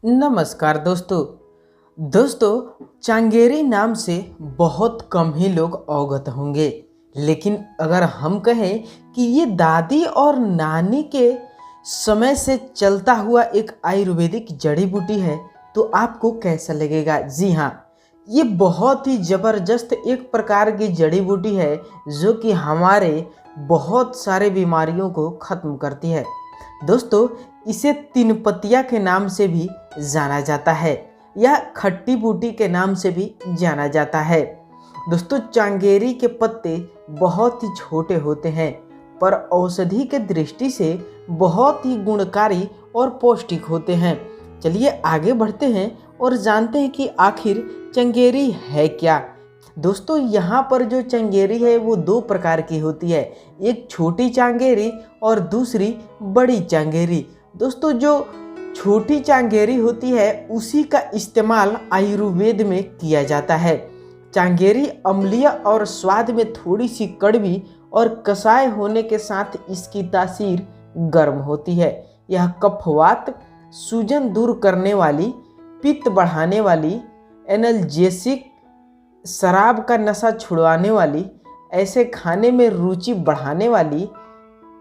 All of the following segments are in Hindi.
नमस्कार दोस्तों। चांगेरी नाम से बहुत कम ही लोग अवगत होंगे, लेकिन अगर हम कहें कि ये दादी और नानी के समय से चलता हुआ एक आयुर्वेदिक जड़ी बूटी है तो आपको कैसा लगेगा? जी हाँ, ये बहुत ही ज़बरदस्त एक प्रकार की जड़ी बूटी है जो कि हमारे बहुत सारे बीमारियों को ख़त्म करती है। दोस्तों, इसे तीन पतिया के नाम से भी जाना जाता है या खट्टी बूटी के नाम से भी जाना जाता है। दोस्तों, चांगेरी के पत्ते बहुत ही छोटे होते हैं पर औषधि के दृष्टि से बहुत ही गुणकारी और पौष्टिक होते हैं। चलिए आगे बढ़ते हैं और जानते हैं कि आखिर चंगेरी है क्या। दोस्तों, यहाँ पर जो चंगेरी है वो दो प्रकार की होती है, एक छोटी चांगेरी और दूसरी बड़ी चांगेरी। दोस्तों, जो छोटी चांगेरी होती है उसी का इस्तेमाल आयुर्वेद में किया जाता है। चांगेरी अम्लीय और स्वाद में थोड़ी सी कड़वी और कसाय होने के साथ इसकी तासीर गर्म होती है। यह कफवात, सूजन दूर करने वाली, पित्त बढ़ाने वाली, एनाल्जेसिक, शराब का नशा छुड़वाने वाली, ऐसे खाने में रुचि बढ़ाने वाली,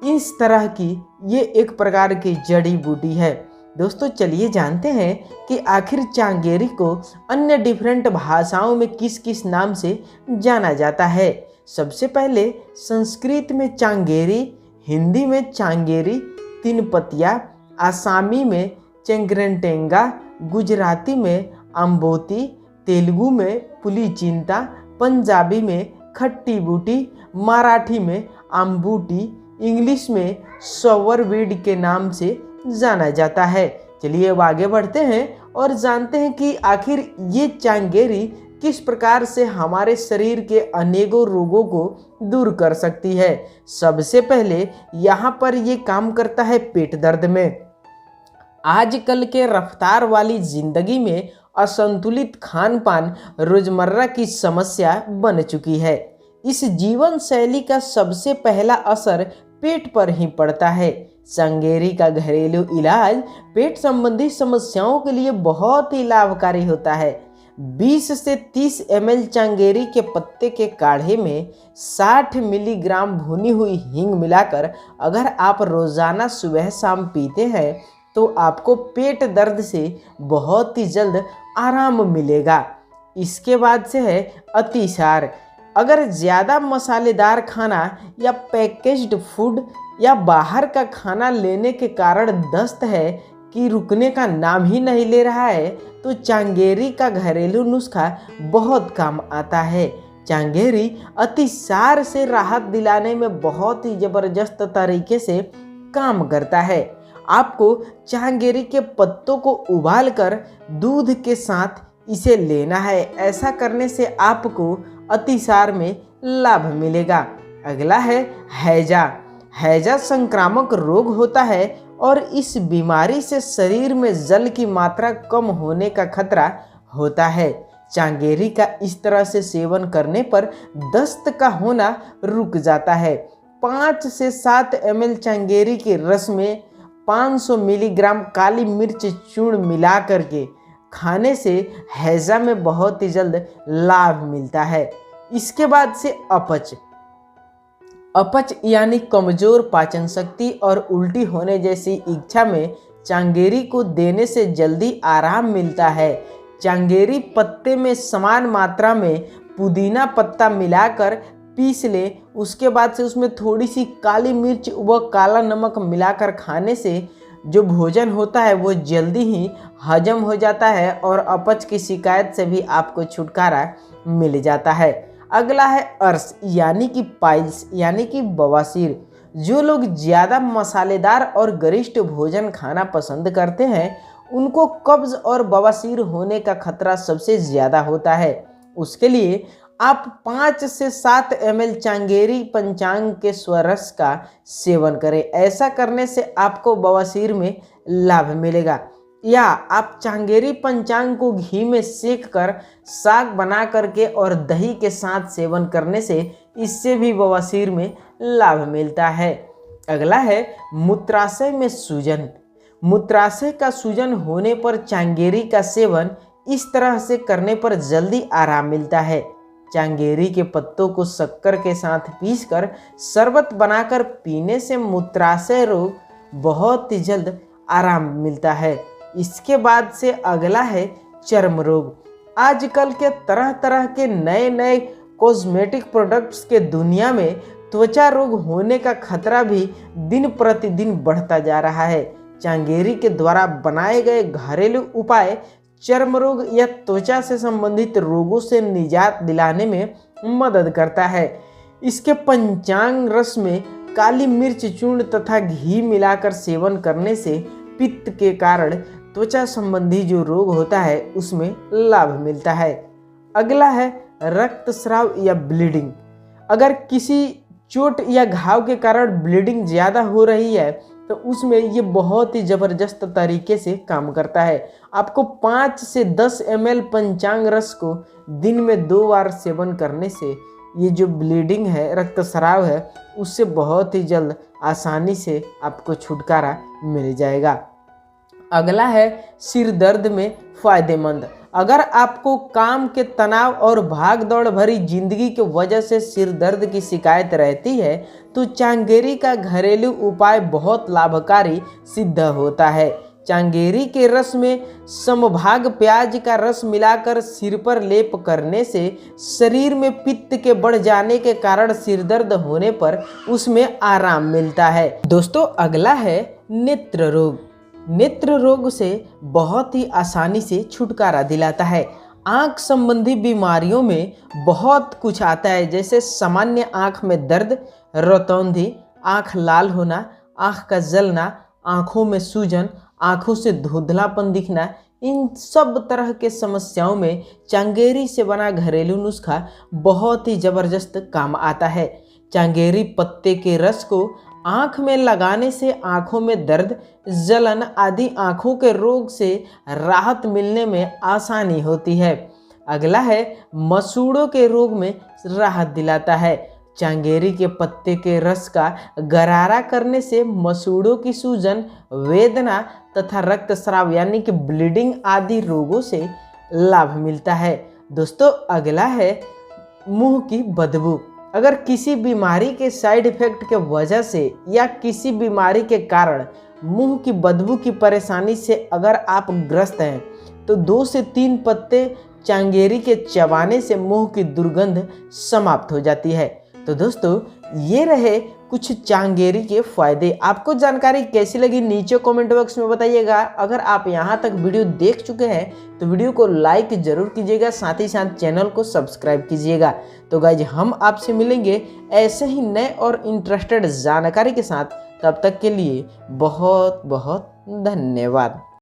इस तरह की ये एक प्रकार की जड़ी बूटी है। दोस्तों, चलिए जानते हैं कि आखिर चांगेरी को अन्य डिफरेंट भाषाओं में किस किस नाम से जाना जाता है। सबसे पहले संस्कृत में चांगेरी, हिंदी में चांगेरी, तीन पतिया, आसामी में चेंगरेंटेंगा, गुजराती में अम्बोती, तेलुगु में पुलीचिंता, पंजाबी में खट्टी बूटी, मराठी में आम्बूटी, इंग्लिश में सॉवरवीड के नाम से जाना जाता है। चलिए अब आगे बढ़ते हैं और जानते हैं कि आखिर ये चांगेरी किस प्रकार से हमारे शरीर के अनेकों रोगों को दूर कर सकती है। सबसे पहले यहाँ पर ये काम करता है पेट दर्द में। आजकल के रफ्तार वाली जिंदगी में असंतुलित खान पान रोजमर्रा की समस्या बन चुकी है। इस जीवन शैली का सबसे पहला असर पेट पर ही पड़ता है। चांगेरी का घरेलू इलाज पेट संबंधी समस्याओं के लिए बहुत ही लाभकारी होता है। 20 से 30 ml चांगेरी के पत्ते के काढ़े में 60 मिलीग्राम भुनी हुई हींग मिलाकर अगर आप रोजाना सुबह शाम पीते हैं तो आपको पेट दर्द से बहुत ही जल्द आराम मिलेगा। इसके बाद से है अतिसार। अगर ज़्यादा मसालेदार खाना या पैकेज्ड फूड या बाहर का खाना लेने के कारण दस्त है कि रुकने का नाम ही नहीं ले रहा है तो चांगेरी का घरेलू नुस्खा बहुत काम आता है। चांगेरी अतिसार से राहत दिलाने में बहुत ही ज़बरदस्त तरीके से काम करता है। आपको चांगेरी के पत्तों को उबालकर दूध के साथ इसे लेना है। ऐसा करने से आपको अतिसार में लाभ मिलेगा। अगला है हैजा। हैजा संक्रामक रोग होता है और इस बीमारी से शरीर में जल की मात्रा कम होने का खतरा होता है। चांगेरी का इस तरह से सेवन करने पर दस्त का होना रुक जाता है। 5 से 7 ml चांगेरी के रस में 500 मिलीग्राम काली मिर्च चूर्ण मिला करके खाने से हैजा में बहुत ही जल्द लाभ मिलता है। इसके बाद से अपच यानी कमजोर पाचन शक्ति और उल्टी होने जैसी इच्छा में चांगेरी को देने से जल्दी आराम मिलता है। चांगेरी पत्ते में समान मात्रा में पुदीना पत्ता मिलाकर पीस ले। उसके बाद से उसमें थोड़ी सी काली मिर्च व काला नमक मिलाकर खाने से जो भोजन होता है वो जल्दी ही हजम हो जाता है और अपच की शिकायत से भी आपको छुटकारा मिल जाता है। अगला है अर्श यानी कि पाइल्स यानी कि बवासीर। जो लोग ज़्यादा मसालेदार और गरिष्ठ भोजन खाना पसंद करते हैं उनको कब्ज और बवासीर होने का खतरा सबसे ज़्यादा होता है। उसके लिए आप 5 से 7 ml चांगेरी पंचांग के स्वरस का सेवन करें। ऐसा करने से आपको बवासीर में लाभ मिलेगा। या आप चांगेरी पंचांग को घी में सेक कर साग बना करके और दही के साथ सेवन करने से इससे भी बवासीर में लाभ मिलता है। अगला है मूत्राशय में सूजन। मूत्राशय का सूजन होने पर चांगेरी का सेवन इस तरह से करने पर जल्दी आराम मिलता है। चांगेरी के पत्तों को शक्कर के साथ पीसकर शरबत बनाकर पीने से मूत्राशय रोग बहुत ही जल्द आराम मिलता है। इसके बाद से अगला है चर्म रोग। आजकल के तरह तरह के नए नए कॉस्मेटिक प्रोडक्ट्स के दुनिया में त्वचा रोग होने का खतरा भी दिन प्रतिदिन बढ़ता जा रहा है। चांगेरी के द्वारा बनाए गए घरेलू उपाय चर्म रोग या त्वचा से संबंधित रोगों से निजात दिलाने में मदद करता है। इसके पंचांग रस में काली मिर्च चूर्ण तथा घी मिलाकर सेवन करने से पित्त के कारण त्वचा संबंधी जो रोग होता है उसमें लाभ मिलता है। अगला है रक्तस्राव या ब्लीडिंग। अगर किसी चोट या घाव के कारण ब्लीडिंग ज़्यादा हो रही है तो उसमें ये बहुत ही ज़बरदस्त तरीके से काम करता है। आपको 5 से 10 ml पंचांग रस को दिन में 2 बार सेवन करने से ये जो ब्लीडिंग है, रक्तस्राव है, उससे बहुत ही जल्द आसानी से आपको छुटकारा मिल जाएगा। अगला है सिर दर्द में फ़ायदेमंद। अगर आपको काम के तनाव और भाग दौड़ भरी जिंदगी की वजह से सिर दर्द की शिकायत रहती है तो चांगेरी का घरेलू उपाय बहुत लाभकारी सिद्ध होता है। चांगेरी के रस में समभाग प्याज का रस मिलाकर सिर पर लेप करने से शरीर में पित्त के बढ़ जाने के कारण सिर दर्द होने पर उसमें आराम मिलता है। दोस्तों अगला है नेत्र रोग। नेत्र रोग से बहुत ही आसानी से छुटकारा दिलाता है। आँख संबंधी बीमारियों में बहुत कुछ आता है, जैसे सामान्य आँख में दर्द, रतौंधी, आँख लाल होना, आँख का जलना, आँखों में सूजन, आँखों से धुंधलापन दिखना। इन सब तरह के समस्याओं में चांगेरी से बना घरेलू नुस्खा बहुत ही ज़बरदस्त काम आता है। चांगेरी पत्ते के रस को आँख में लगाने से आँखों में दर्द, जलन आदि आँखों के रोग से राहत मिलने में आसानी होती है। अगला है मसूड़ों के रोग में राहत दिलाता है। चांगेरी के पत्ते के रस का गरारा करने से मसूड़ों की सूजन, वेदना तथा रक्तस्राव यानी कि ब्लीडिंग आदि रोगों से लाभ मिलता है। दोस्तों अगला है मुंह की बदबू। अगर किसी बीमारी के साइड इफेक्ट के वजह से या किसी बीमारी के कारण मुंह की बदबू की परेशानी से अगर आप ग्रस्त हैं तो 2 से 3 पत्ते चांगेरी के चबाने से मुंह की दुर्गंध समाप्त हो जाती है। तो दोस्तों ये रहे कुछ चांगेरी के फ़ायदे। आपको जानकारी कैसी लगी नीचे कमेंट बॉक्स में बताइएगा। अगर आप यहाँ तक वीडियो देख चुके हैं तो वीडियो को लाइक ज़रूर कीजिएगा, साथ ही साथ चैनल को सब्सक्राइब कीजिएगा। तो गाइज हम आपसे मिलेंगे ऐसे ही नए और इंटरेस्टेड जानकारी के साथ। तब तक के लिए बहुत बहुत धन्यवाद।